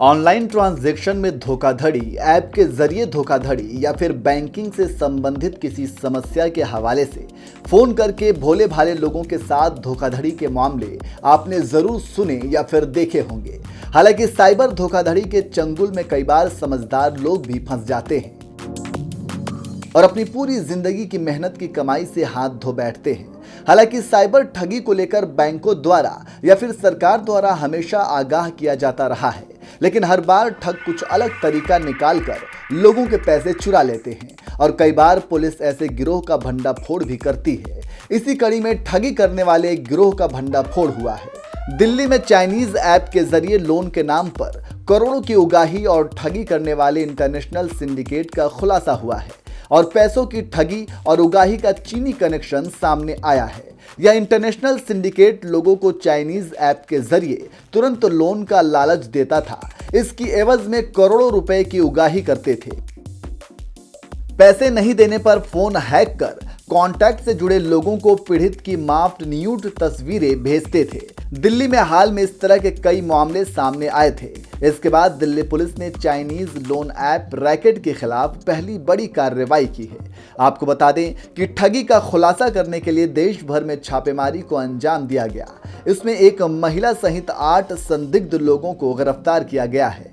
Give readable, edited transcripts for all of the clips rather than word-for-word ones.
Online transaction में धोखाधड़ी, app के जरिए धोखाधड़ी या फिर बैंकिंग से संबंधित किसी समस्या के हवाले से फोन करके भोले भाले लोगों के साथ धोखाधड़ी के मामले आपने जरूर सुने या फिर देखे होंगे। हालांकि साइबर धोखाधड़ी के चंगुल में कई बार समझदार लोग भी फंस जाते हैं और अपनी पूरी जिंदगी की मेहनत की कमाई से हाथ धो बैठते हैं। हालांकि साइबर ठगी को लेकर बैंकों द्वारा या फिर सरकार द्वारा हमेशा आगाह किया जाता रहा है, लेकिन हर बार ठग कुछ अलग तरीका निकालकर लोगों के पैसे चुरा लेते हैं और कई बार पुलिस ऐसे गिरोह का भंडाफोड़ भी करती है। इसी कड़ी में ठगी करने वाले एक गिरोह का भंडाफोड़ हुआ है। दिल्ली में चाइनीज ऐप के जरिए लोन के नाम पर करोड़ों की उगाही और ठगी करने वाले इंटरनेशनल सिंडिकेट का खुलासा हुआ है और पैसों की ठगी और उगाही का चीनी कनेक्शन सामने आया है। यह इंटरनेशनल सिंडिकेट लोगों को चाइनीज ऐप के जरिए तुरंत लोन का लालच देता था। इसकी एवज में करोड़ों रुपए की उगाही करते थे। पैसे नहीं देने पर फोन हैक कर कॉन्टैक्ट से जुड़े लोगों को पीड़ित की माफ्ट न्यूड तस्वीरें भेजते थे। दिल्ली में हाल में इस तरह के कई मामले सामने आए थे। इसके बाद दिल्ली पुलिस ने चाइनीज लोन ऐप रैकेट के खिलाफ पहली बड़ी कार्रवाई की है। आपको बता दें कि ठगी का खुलासा करने के लिए देश भर में छापेमारी को अंजाम दिया गया। इसमें एक महिला सहित 8 संदिग्ध लोगों को गिरफ्तार किया गया है।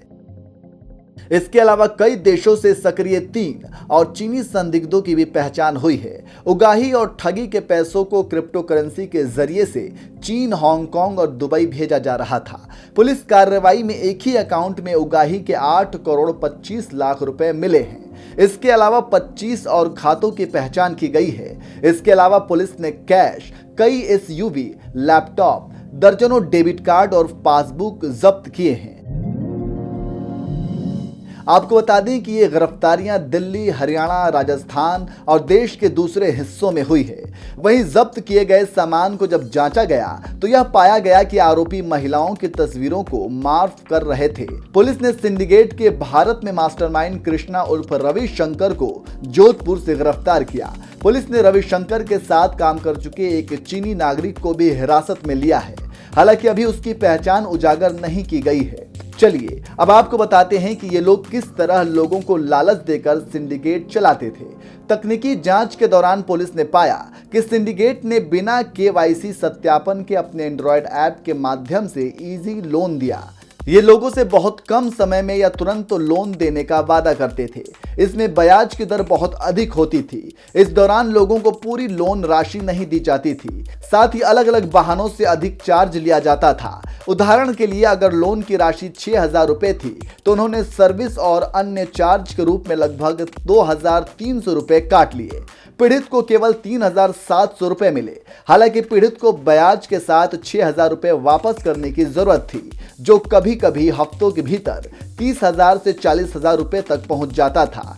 इसके अलावा कई देशों से सक्रिय 3 और चीनी संदिग्धों की भी पहचान हुई है। उगाही और ठगी के पैसों को क्रिप्टो करेंसी के जरिए से चीन, हांगकांग और दुबई भेजा जा रहा था। पुलिस कार्रवाई में एक ही अकाउंट में उगाही के 8 करोड़ 25 लाख रुपए मिले हैं। इसके अलावा 25 और खातों की पहचान की गई है। इसके अलावा पुलिस ने कैश, कई एसयूवी, लैपटॉप, दर्जनों डेबिट कार्ड और पासबुक जब्त किए हैं। आपको बता दें कि ये गिरफ्तारियां दिल्ली, हरियाणा, राजस्थान और देश के दूसरे हिस्सों में हुई है। वहीं जब्त किए गए सामान को जब जांचा गया तो यह पाया गया कि आरोपी महिलाओं की तस्वीरों को मार्फ कर रहे थे। पुलिस ने सिंडिकेट के भारत में मास्टरमाइंड कृष्णा उर्फ रविशंकर को जोधपुर से गिरफ्तार किया। पुलिस ने रविशंकर के साथ काम कर चुके एक चीनी नागरिक को भी हिरासत में लिया है। हालांकि अभी उसकी पहचान उजागर नहीं की गई है। चलिए अब आपको बताते हैं कि ये लोग किस तरह लोगों को लालच देकर सिंडिकेट चलाते थे। तकनीकी जांच के दौरान पुलिस ने पाया कि सिंडिकेट ने बिना केवाईसी सत्यापन के अपने एंड्रॉयड ऐप के माध्यम से इजी लोन दिया। ये लोगों से बहुत कम समय में या तुरंत लोन देने का वादा करते थे। इसमें ब्याज की दर बहुत अधिक होती थी। इस दौरान लोगों को पूरी लोन राशि नहीं दी जाती थी। साथ ही अलग अलग बहानों से अधिक चार्ज लिया जाता था। उदाहरण के लिए अगर लोन की राशि 6,000 रुपए थी तो उन्होंने सर्विस और अन्य चार्ज के रूप में लगभग 2,300 रुपए काट लिए। पीड़ित को केवल 3,700 रुपए मिले। हालांकि पीड़ित को ब्याज के साथ 6,000 रुपए वापस करने की जरूरत थी, जो कभी कभी हफ्तों के भीतर 30,000 से 40,000 रुपए तक पहुंच जाता था।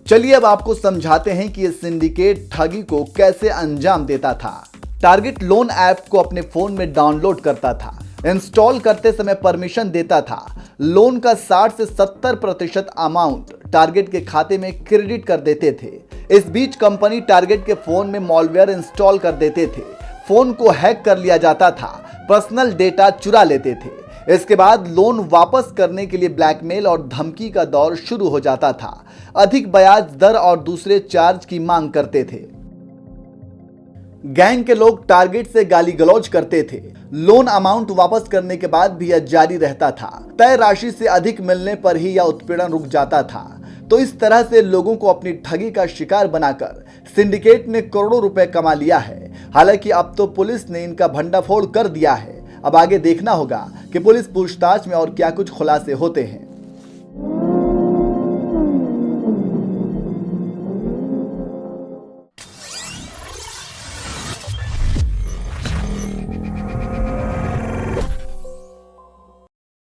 चलिए अब आपको समझाते हैं कि यह सिंडिकेट ठगी को कैसे अंजाम देता था। टारगेट लोन ऐप को अपने फोन में डाउनलोड करता था। इंस्टॉल करते समय परमिशन देता था। लोन का 60 से 70% अमाउंट टारगेट के खाते में क्रेडिट कर देते थे। इस बीच कंपनी टारगेट के फोन में मॉलवेयर इंस्टॉल कर देते थे। फोन को हैक कर लिया जाता था। पर्सनल डेटा चुरा लेते थे। इसके बाद लोन वापस करने के लिए ब्लैकमेल और धमकी का दौर शुरू हो जाता था। अधिक ब्याज दर और दूसरे चार्ज की मांग करते थे। गैंग के लोग टारगेट से गाली गलौज करते थे। लोन अमाउंट वापस करने के बाद भी यह जारी रहता था। तय राशि से अधिक मिलने पर ही यह उत्पीड़न रुक जाता था। तो इस तरह से लोगों को अपनी ठगी का शिकार बनाकर सिंडिकेट ने करोड़ों रुपए कमा लिया है। हालांकि अब तो पुलिस ने इनका भंडाफोड़ कर दिया है। अब आगे देखना होगा कि पुलिस पूछताछ में और क्या कुछ खुलासे होते हैं।